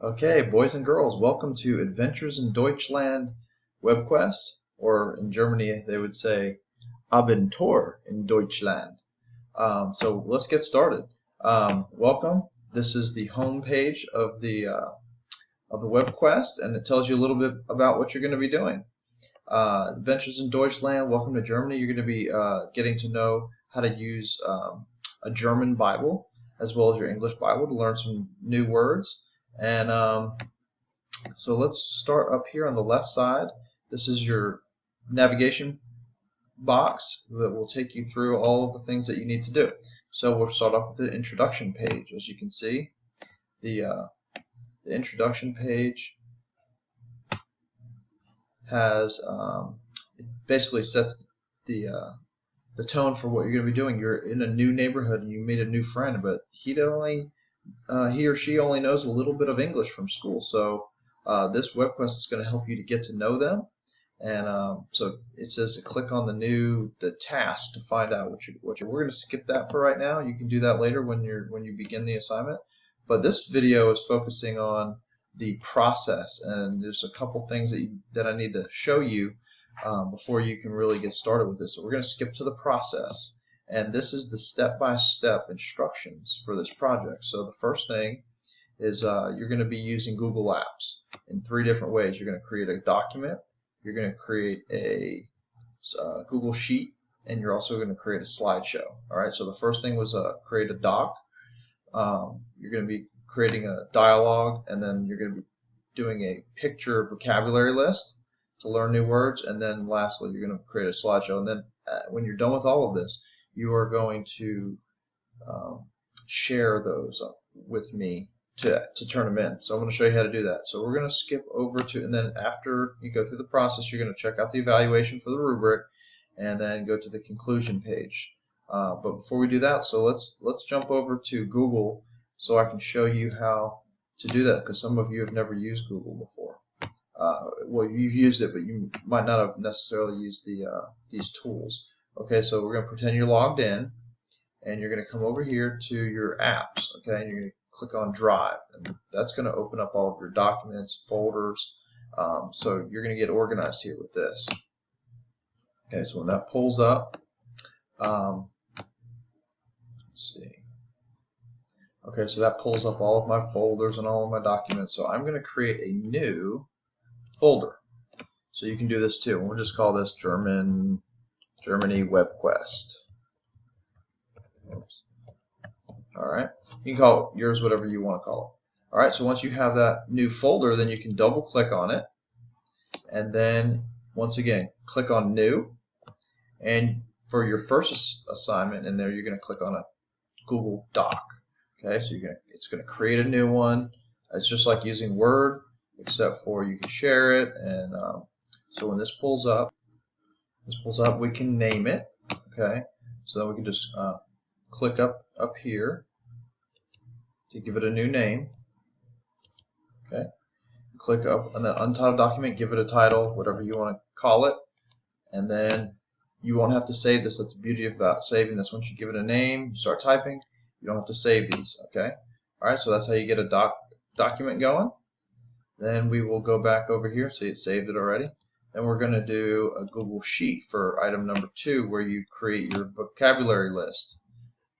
Okay, boys and girls, welcome to Adventures in Deutschland WebQuest, or in Germany they would say Abenteur in Deutschland. So let's get started. Welcome. This is the home page of the WebQuest, and it tells you a little bit about what you're going to be doing. Adventures in Deutschland. Welcome to Germany. You're going to be getting to know how to use a German Bible as well as your English Bible to learn some new words. And so let's start up here on the left side. This is your navigation box that will take you through all of the things that you need to do. So we'll start off with the introduction page. As you can see, the introduction page has it basically sets the tone for what you're going to be doing. You're in a new neighborhood and you meet a new friend, but he or she only knows a little bit of English from school. So this WebQuest is going to help you to get to know them. And so it says to click on the task to find out what you. We're going to skip that for right now. You can do that later when you begin the assignment. But this video is focusing on the process, and there's a couple things that I need to show you before you can really get started with this. So we're going to skip to the process, and this is the step-by-step instructions for this project. So the first thing is you're going to be using Google Apps in 3 different ways. You're going to create a document, you're going to create a Google Sheet, and you're also going to create a slideshow. Alright, so the first thing was create a doc. You're going to be creating a dialogue, and then you're going to be doing a picture vocabulary list to learn new words, and then lastly you're going to create a slideshow. And then when you're done with all of this, you are going to share those with me to turn them in. So I'm going to show you how to do that. So we're going to skip over to, and then after you go through the process, you're going to check out the evaluation for the rubric, and then go to the conclusion page. But before we do that, so let's jump over to Google so I can show you how to do that, because some of you have never used Google before. Well, you've used it, but you might not have necessarily used these tools. Okay, so we're going to pretend you're logged in, and you're going to come over here to your apps. Okay, and you're going to click on Drive, and that's going to open up all of your documents, folders. So you're going to get organized here with this. Okay, so when that pulls up, let's see. Okay, so that pulls up all of my folders and all of my documents. So I'm going to create a new folder. So you can do this too. We'll just call this Germany WebQuest. Oops. Alright, you can call yours whatever you want to call it. Alright, so once you have that new folder, then you can double click on it, and then once again click on New, and for your first assignment in there you're going to click on a Google Doc. Okay, so it's going to create a new one. It's just like using Word, except for you can share it, and so when this pulls up, we can name it. Okay, so then we can just click up here to give it a new name. Okay, click up on the untitled document, give it a title, whatever you want to call it, and then you won't have to save this. That's the beauty about saving this. Once you give it a name, start typing, you don't have to save these. Okay, alright, so that's how you get a document going. Then we will go back over here. See, it saved it already. Then we're going to do a Google Sheet for item number 2, where you create your vocabulary list.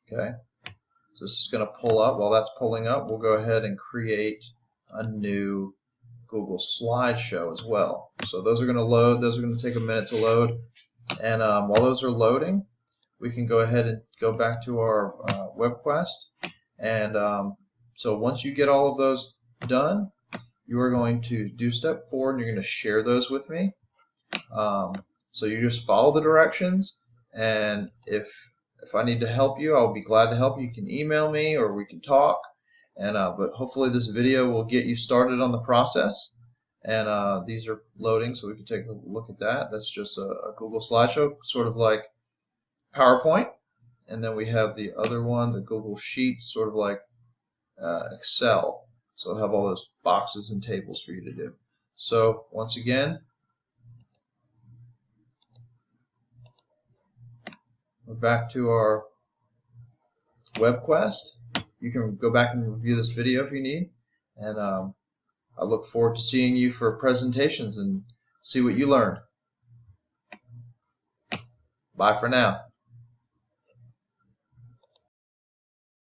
Okay, so this is going to pull up. While that's pulling up, we'll go ahead and create a new Google slideshow as well. So those are going to load. Those are going to take a minute to load. And while those are loading, we can go ahead and go back to our WebQuest. And so once you get all of those done, you are going to do step 4, and you're going to share those with me. So you just follow the directions, and if I need to help you, I'll be glad to help you. You can email me or we can talk. And but hopefully this video will get you started on the process. And these are loading, so we can take a look at that. That's just a Google slideshow, sort of like PowerPoint. And then we have the other one, the Google Sheet, sort of like Excel. So it'll have all those boxes and tables for you to do. So once again, we're back to our WebQuest. You can go back and review this video if you need. And I look forward to seeing you for presentations and see what you learned. Bye for now.